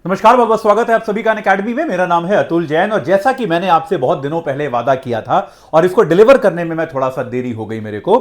नमस्कार, बहुत बहुत स्वागत है आप सभी का अनअकैडमी में। मेरा नाम है अतुल जैन और जैसा कि मैंने आपसे बहुत दिनों पहले वादा किया था और इसको डिलीवर करने में मैं थोड़ा सा देरी हो गई मेरे को।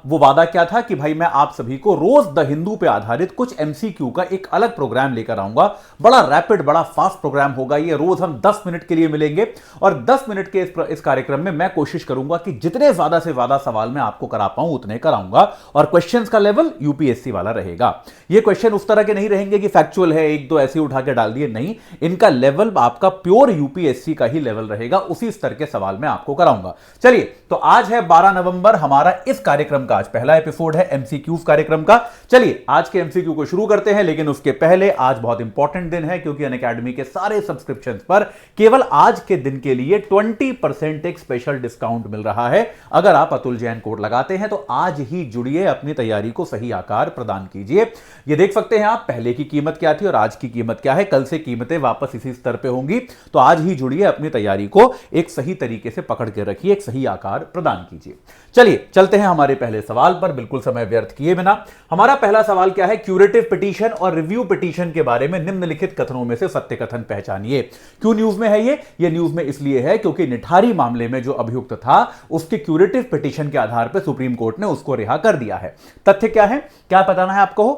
वो वादा क्या था कि भाई मैं आप सभी को रोज द हिंदू पे आधारित कुछ एमसीक्यू का एक अलग प्रोग्राम लेकर आऊंगा। बड़ा रैपिड, बड़ा फास्ट प्रोग्राम होगा ये। रोज हम 10 मिनट के लिए मिलेंगे और 10 मिनट के इस कार्यक्रम में मैं कोशिश करूंगा कि जितने ज्यादा से ज्यादा सवाल मैं आपको करा पाऊं उतने कराऊंगा। और क्वेश्चंस का लेवल यूपीएससी वाला रहेगा। ये क्वेश्चन उस तरह के नहीं रहेंगे कि फैक्चुअल है, एक दो ऐसे उठा के डाल दिए, नहीं। इनका लेवल आपका प्योर यूपीएससी का ही लेवल रहेगा। उसी स्तर के सवाल मैं आपको कराऊंगा। चलिए, तो आज है 12 नवंबर। हमारा इस कार्यक्रम का आज पहला एपिसोड है एमसीक्यूज कार्यक्रम का। चलिए आज के एमसीक्यू को शुरू करते हैं, लेकिन उसके पहले आज बहुत इंपॉर्टेंट दिन है क्योंकि अनअकैडमी के सारे सब्सक्रिप्शन पर केवल आज के दिन के लिए 20% एक स्पेशल डिस्काउंट मिल रहा है। अगर आप अतुल जैन कोड लगाते हैं तो आज ही जुड़िए, अपनी तैयारी को सही आकार प्रदान कीजिए। ये देख सकते हैं आप पहले की कीमत क्या थी और आज की कीमत क्या है। कल से कीमतें वापस इसी स्तर पे होंगी, तो आज ही जुड़िए, अपनी तैयारी को एक सही तरीके से पकड़ के रखिए, एक सही आकार प्रदान कीजिए। चलिए चलते हैं हमारे पहले सवाल पर, बिल्कुल समय व्यर्थ किए बिना। हमारा पहला सवाल क्या है? क्यूरेटिव पिटीशन और रिव्यू पिटीशन के बारे में निम्नलिखित कथनों में से सत्य कथन पहचानिए। क्यों न्यूज में है ये न्यूज में इसलिए है क्योंकि निठारी मामले में जो अभियुक्त था उसके क्यूरेटिव पिटीशन के आधार पर सुप्रीम कोर्ट ने उसको रिहा कर दिया है। तथ्य क्या है, क्या बताना है आपको?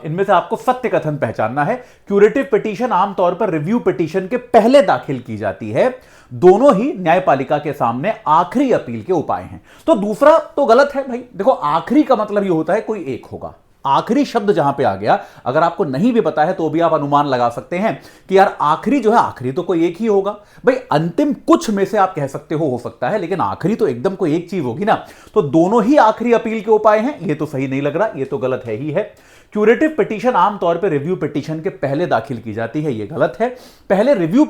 इनमें से आपको सत्य कथन पहचानना है। क्यूरेटिव पिटीशन आमतौर पर रिव्यू पिटीशन के पहले दाखिल की जाती है। दोनों ही न्यायपालिका के सामने आखिरी अपील के उपाय हैं। तो दूसरा तो गलत है भाई। देखो, आखिरी का मतलब यह होता है कोई एक होगा। आखिरी शब्द जहां पे आ गया, अगर आपको नहीं भी पता है तो भी आप अनुमान लगा सकते हैं कि यार आखिरी जो है, आखिरी तो कोई एक ही होगा भाई। अंतिम कुछ में से आप कह सकते हो सकता है, लेकिन आखिरी तो एकदम कोई एक चीज होगी ना। तो दोनों ही आखिरी अपील के उपाय हैं, ये तो सही नहीं लग रहा, ये तो गलत है ही है। क्यूरेटिव पिटीशन आमतौर पर रिव्यू पिटीशन के पहले दाखिल की जाती है, यह गलत है। पहले रिव्यू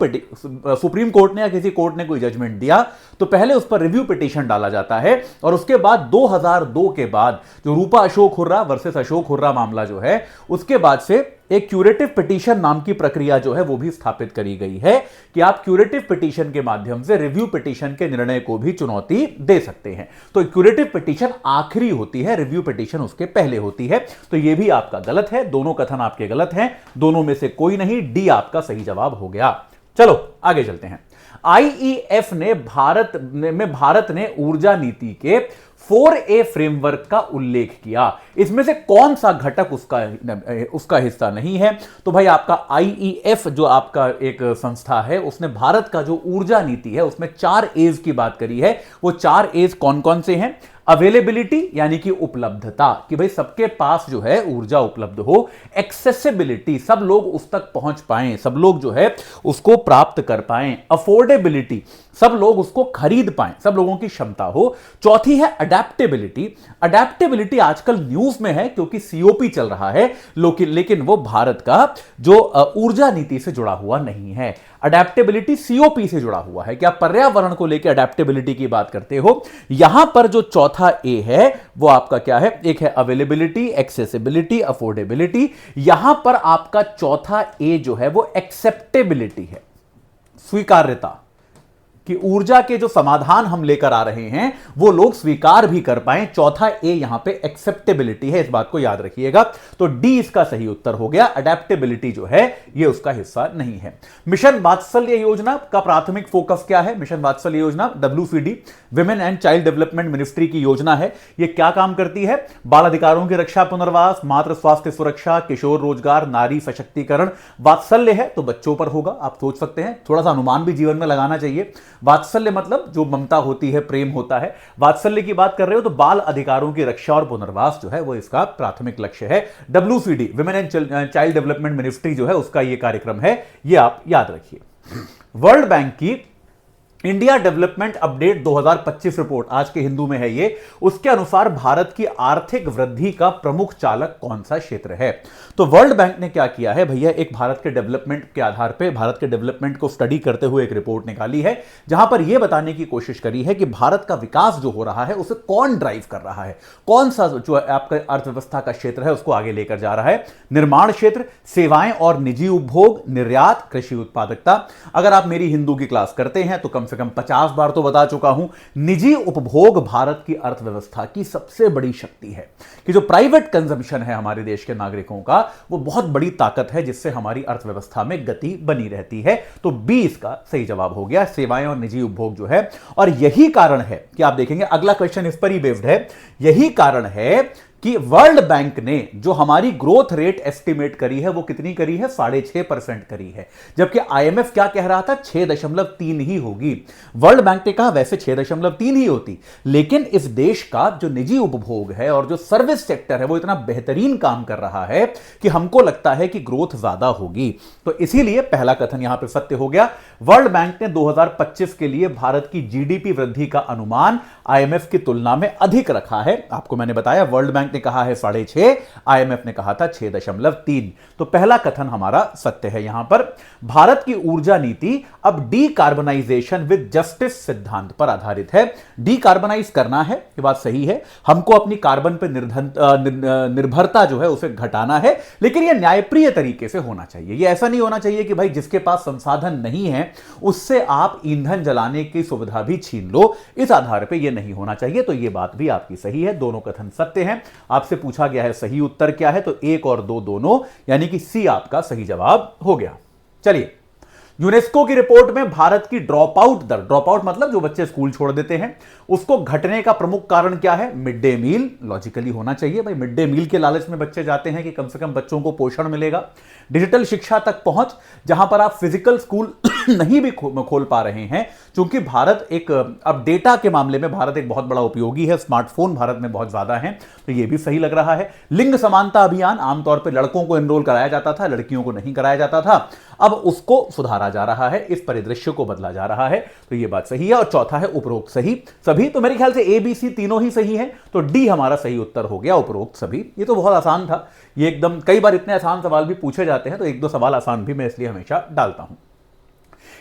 सुप्रीम कोर्ट ने या किसी कोर्ट ने कोई जजमेंट दिया तो पहले उस पर रिव्यू पिटीशन डाला जाता है और उसके बाद 2002 के बाद जो रूपा अशोक हुर्रा वर्सेस अशोक हुर्रा मामला जो है, उसके बाद से एक क्यूरेटिव पिटीशन नाम की प्रक्रिया जो है वो भी स्थापित करी गई है कि आप क्यूरेटिव पिटीशन के माध्यम से रिव्यू पिटीशन के निर्णय को भी चुनौती दे सकते हैं। तो क्यूरेटिव पिटीशन आखिरी होती है, रिव्यू पिटीशन उसके पहले होती है। तो यह भी आपका गलत है, दोनों कथन आपके गलत हैं, दोनों में से कोई नहीं। डी आपका सही जवाब हो गया। चलो आगे चलते हैं। आईईएफ ने भारत ने ऊर्जा नीति के 4A फ्रेमवर्क का उल्लेख किया। इसमें से कौन सा घटक उसका हिस्सा नहीं है? तो भाई आपका आईईएफ जो आपका एक संस्था है, उसने भारत का जो ऊर्जा नीति है उसमें 4 एज की बात करी है। वो 4 एज कौन कौन से हैं? अवेलेबिलिटी यानी कि उपलब्धता, कि भाई सबके पास जो है ऊर्जा उपलब्ध हो। एक्सेसिबिलिटी, सब लोग उस तक पहुंच पाएं, सब लोग जो है उसको प्राप्त कर पाएं। अफोर्डेबिलिटी, सब लोग उसको खरीद पाएं, सब लोगों की क्षमता हो। चौथी है अडेप्टेबिलिटी। अडेप्टेबिलिटी आजकल न्यूज में है क्योंकि सीओपी चल रहा है, लेकिन वो भारत का जो ऊर्जा नीति से जुड़ा हुआ नहीं है। अडेप्टेबिलिटी सीओपी से जुड़ा हुआ है। क्या पर्यावरण को लेकर अडेप्टेबिलिटी की बात करते हो? यहां पर जो चौथा ए है वो आपका क्या है? एक है अवेलेबिलिटी, एक्सेसिबिलिटी, अफोर्डेबिलिटी। यहां पर आपका चौथा ए जो है वो एक्सेप्टेबिलिटी है, स्वीकार्यता, कि ऊर्जा के जो समाधान हम लेकर आ रहे हैं वो लोग स्वीकार भी कर पाएं। चौथा ए यहां पे एक्सेप्टेबिलिटी है, इस बात को याद रखिएगा। तो डी इसका सही उत्तर हो गया। अडेप्टेबिलिटी जो है ये उसका हिस्सा नहीं है। मिशन वात्सल्य योजना का प्राथमिक फोकस क्या है? मिशन वात्सल्य योजना WCD, women and child development ministry की योजना है। ये क्या काम करती है? बाल अधिकारों की रक्षा, पुनर्वास, मातृ स्वास्थ्य सुरक्षा, किशोर रोजगार, नारी सशक्तिकरण। वात्सल्य है तो बच्चों पर होगा, आप सोच सकते हैं। थोड़ा सा अनुमान भी जीवन में लगाना चाहिए। वात्सल्य मतलब जो ममता होती है, प्रेम होता है। वात्सल्य की बात कर रहे हो तो बाल अधिकारों की रक्षा और पुनर्वास जो है वो इसका प्राथमिक लक्ष्य है। WCD, women and child development ministry जो है उसका ये कार्यक्रम है, ये आप याद रखिए। वर्ल्ड बैंक की इंडिया डेवलपमेंट अपडेट 2025 रिपोर्ट आज के हिंदू में है ये। उसके अनुसार भारत की आर्थिक वृद्धि का प्रमुख चालक कौन सा क्षेत्र है? तो वर्ल्ड बैंक ने क्या किया है भैया, एक भारत के डेवलपमेंट के आधार पे, भारत के डेवलपमेंट को स्टडी करते हुए एक रिपोर्ट निकाली है जहां पर यह बताने की कोशिश करी है कि भारत का विकास जो हो रहा है उसे कौन ड्राइव कर रहा है, कौन सा जो आपका अर्थव्यवस्था का क्षेत्र है उसको आगे लेकर जा रहा है। निर्माण क्षेत्र, सेवाएं और निजी उपभोग, निर्यात, कृषि उत्पादकता। अगर आप मेरी हिंदू की क्लास करते हैं तो कम से कम 50 बार तो बता चुका हूं, निजी उपभोग भारत की अर्थव्यवस्था की सबसे बड़ी शक्ति है कि जो प्राइवेट कंजम्पशन है हमारे देश के नागरिकों का, वो बहुत बड़ी ताकत है जिससे हमारी अर्थव्यवस्था में गति बनी रहती है। तो बी इसका सही जवाब हो गया, सेवाएं और निजी उपभोग जो है। और यही कारण है कि आप देखेंगे अगला क्वेश्चन इस पर ही बेस्ड है, यही कारण है कि वर्ल्ड बैंक ने जो हमारी ग्रोथ रेट एस्टिमेट करी है वो कितनी करी है, 6.5% करी है, जबकि आईएमएफ क्या कह रहा था, 6.3 ही होगी। वर्ल्ड बैंक ने कहा वैसे 6.3 ही होती, लेकिन इस देश का जो निजी उपभोग है और जो सर्विस सेक्टर है वो इतना बेहतरीन काम कर रहा है कि हमको लगता है कि ग्रोथ ज्यादा होगी। तो इसीलिए पहला कथन यहां पर सत्य हो गया। वर्ल्ड बैंक ने 2025 के लिए भारत की जीडीपी वृद्धि का अनुमान आईएमएफ की तुलना में अधिक रखा है। आपको मैंने बताया वर्ल्ड बैंक ने कहा है 6.5, आईएमएफ ने कहा था 6.3। तो पहला कथन हमारा सत्य है। यहां पर भारत की ऊर्जा नीति अब डीकार्बनाइजेशन विद जस्टिस सिद्धांत पर आधारित है। डीकार्बनाइज करना है, ये बात सही है, हमको अपनी कार्बन पर निर्भरता जो है उसे घटाना है, लेकिन यह न्यायप्रिय तरीके से होना चाहिए। यह ऐसा नहीं होना चाहिए कि भाई जिसके पास संसाधन नहीं है उससे आप ईंधन जलाने की सुविधा भी छीन लो, इस आधार पर यह नहीं होना चाहिए। तो यह बात भी आपकी सही है, दोनों कथन सत्य हैं। आपसे पूछा गया है सही उत्तर क्या है, तो 1 और 2 दोनों, यानी कि सी आपका सही जवाब हो गया। चलिए, यूनेस्को की रिपोर्ट में भारत की ड्रॉप आउट दर, ड्रॉप आउट मतलब जो बच्चे स्कूल छोड़ देते हैं, उसको घटने का प्रमुख कारण क्या है, मिड डे मील। लॉजिकली होना चाहिए भाई, मिड डे मील के लालच में बच्चे जाते हैं कि कम से कम बच्चों को पोषण मिलेगा। डिजिटल शिक्षा तक पहुंच, जहां पर आप फिजिकल स्कूल नहीं भी खोल पा रहे हैं, क्योंकि भारत एक, अब डेटा के मामले में भारत एक बहुत बड़ा उपयोगी है, स्मार्टफोन भारत में बहुत ज्यादा है, तो यह भी सही लग रहा है। लिंग समानता अभियान, आमतौर पर लड़कों को एनरोल कराया जाता था, लड़कियों को नहीं कराया जाता था, अब उसको सुधारा जा रहा है, इस परिदृश्य को बदला जा रहा है, तो यह बात सही है। और चौथा है उपरोक्त सही सभी, तो मेरे ख्याल से ए बी सी तीनों ही सही है, तो डी हमारा सही उत्तर हो गया, उपरोक्त सभी। ये तो बहुत आसान था, ये एकदम, कई बार इतने आसान सवाल भी पूछे जाते हैं तो 1-2 सवाल आसान भी मैं इसलिए हमेशा डालता हूं।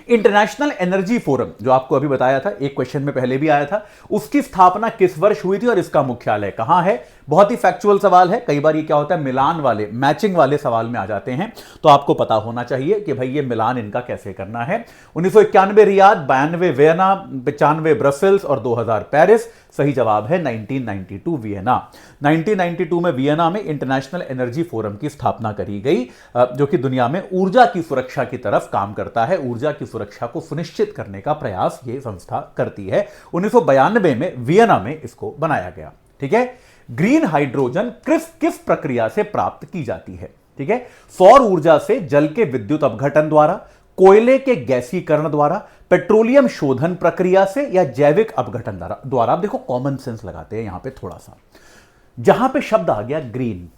इंटरनेशनल एनर्जी फोरम, जो आपको अभी बताया था, एक क्वेश्चन में पहले भी आया था, उसकी स्थापना किस वर्ष हुई थी और इसका मुख्यालय कहां है? बहुत ही फैक्चुअल सवाल है, कई बार ये क्या होता है मिलान वाले, मैचिंग वाले सवाल में आ जाते हैं, तो आपको पता होना चाहिए कि भाई ये मिलान इनका कैसे करना है। 1991 रियाद, 92 वियना, 95 ब्रसेल्स और 2000 पेरिस। सही जवाब है 1992 वियना। 1992 में वियना में इंटरनेशनल एनर्जी फोरम की स्थापना करी गई, जो कि दुनिया में ऊर्जा की सुरक्षा की तरफ काम करता है, ऊर्जा की सुरक्षा को सुनिश्चित करने का प्रयास ये संस्था करती है। 1992 में वियना में इसको बनाया गया। ठीक है, ग्रीन हाइड्रोजन किस प्रक्रिया से प्राप्त की जाती है? ठीक है, सौर ऊर्जा से, जल के विद्युत अपघटन द्वारा, कोयले के गैसीकरण द्वारा, पेट्रोलियम शोधन प्रक्रिया से, या जैविक अपघटन द्वारा। आप देखो कॉमन सेंस लगाते हैं यहां पे थोड़ा सा, जहां पे शब्द आ गया ग्रीन,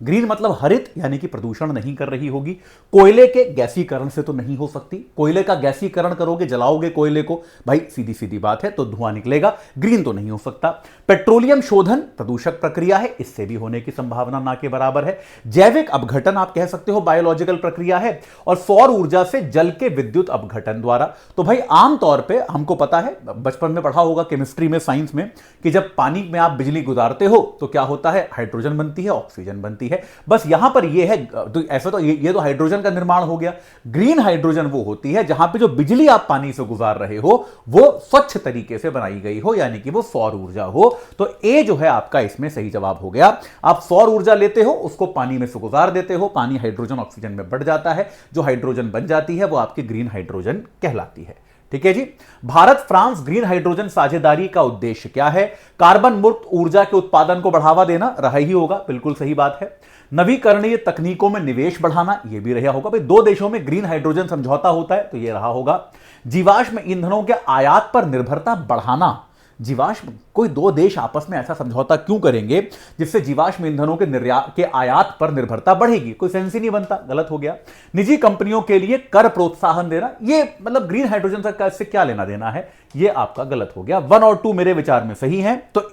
ग्रीन मतलब हरित, यानी कि प्रदूषण नहीं कर रही होगी। कोयले के गैसीकरण से तो नहीं हो सकती, कोयले का गैसीकरण करोगे, जलाओगे कोयले को, भाई सीधी सीधी बात है, तो धुआं निकलेगा, ग्रीन तो नहीं हो सकता। पेट्रोलियम शोधन प्रदूषक प्रक्रिया है, इससे भी होने की संभावना ना के बराबर है। जैविक अपघटन आप कह सकते हो बायोलॉजिकल प्रक्रिया है, और सौर ऊर्जा से जल के विद्युत अपघटन द्वारा। तो भाई आमतौर पर हमको पता है, बचपन में पढ़ा होगा केमिस्ट्री में, साइंस में, कि जब पानी में आप बिजली गुजारते हो तो क्या होता है, हाइड्रोजन बनती है, ऑक्सीजन बनती है। बस यहां पर यह है, तो ऐसा तो ये तो हाइड्रोजन का निर्माण हो गया। ग्रीन हाइड्रोजन वो होती है जहां पे जो बिजली आप पानी से गुजार रहे हो वो स्वच्छ तरीके से बनाई गई हो, यानी कि वो सौर ऊर्जा हो। तो ए जो है आपका इसमें सही जवाब हो गया। आप सौर ऊर्जा लेते हो, उसको पानी में से गुजार देते हो, पानी हाइड्रोजन ऑक्सीजन में बढ़ जाता है, जो हाइड्रोजन बन जाती है वो आपकी ग्रीन हाइड्रोजन कहलाती है। ठीक है जी। भारत फ्रांस ग्रीन हाइड्रोजन साझेदारी का उद्देश्य क्या है? कार्बन मुक्त ऊर्जा के उत्पादन को बढ़ावा देना, रहा ही होगा, बिल्कुल सही बात है। नवीकरणीय तकनीकों में निवेश बढ़ाना, यह भी रहा होगा, भाई 2 देशों में ग्रीन हाइड्रोजन समझौता होता है तो यह रहा होगा। जीवाश्म ईंधनों के आयात पर निर्भरता बढ़ाना, जीवाश्म, कोई 2 देश आपस में ऐसा समझौता क्यों करेंगे जिससे जीवाश्म ईंधनों के निर्यात के आयात पर निर्भरता बढ़ेगी? कोई सेंस ही नहीं बनता, गलत हो गया। निजी कंपनियों के लिए कर प्रोत्साहन देना, ये मतलब ग्रीन हाइड्रोजन का इससे क्या लेना देना है, ये आपका गलत हो गया। 1 और 2 मेरे विचार में सही है, तो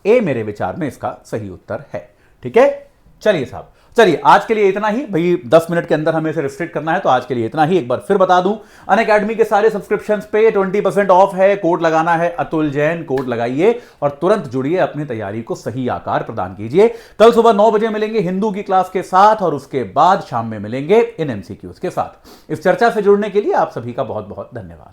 ए मेरे विचार में इसका सही उत्तर है। ठीक है, चलिए साहब, चलिए आज के लिए इतना ही। भाई 10 मिनट के अंदर हमें इसे रिस्ट्रिक्ट करना है, तो आज के लिए इतना ही। एक बार फिर बता दूं, अनअकैडमी के सारे सब्सक्रिप्शंस पे 20% ऑफ है। कोड लगाना है अतुल जैन, कोड लगाइए और तुरंत जुड़िए, अपनी तैयारी को सही आकार प्रदान कीजिए। कल सुबह 9 बजे मिलेंगे हिंदू की क्लास के साथ, और उसके बाद शाम में मिलेंगे इन MCQs के साथ। इस चर्चा से जुड़ने के लिए आप सभी का बहुत बहुत धन्यवाद।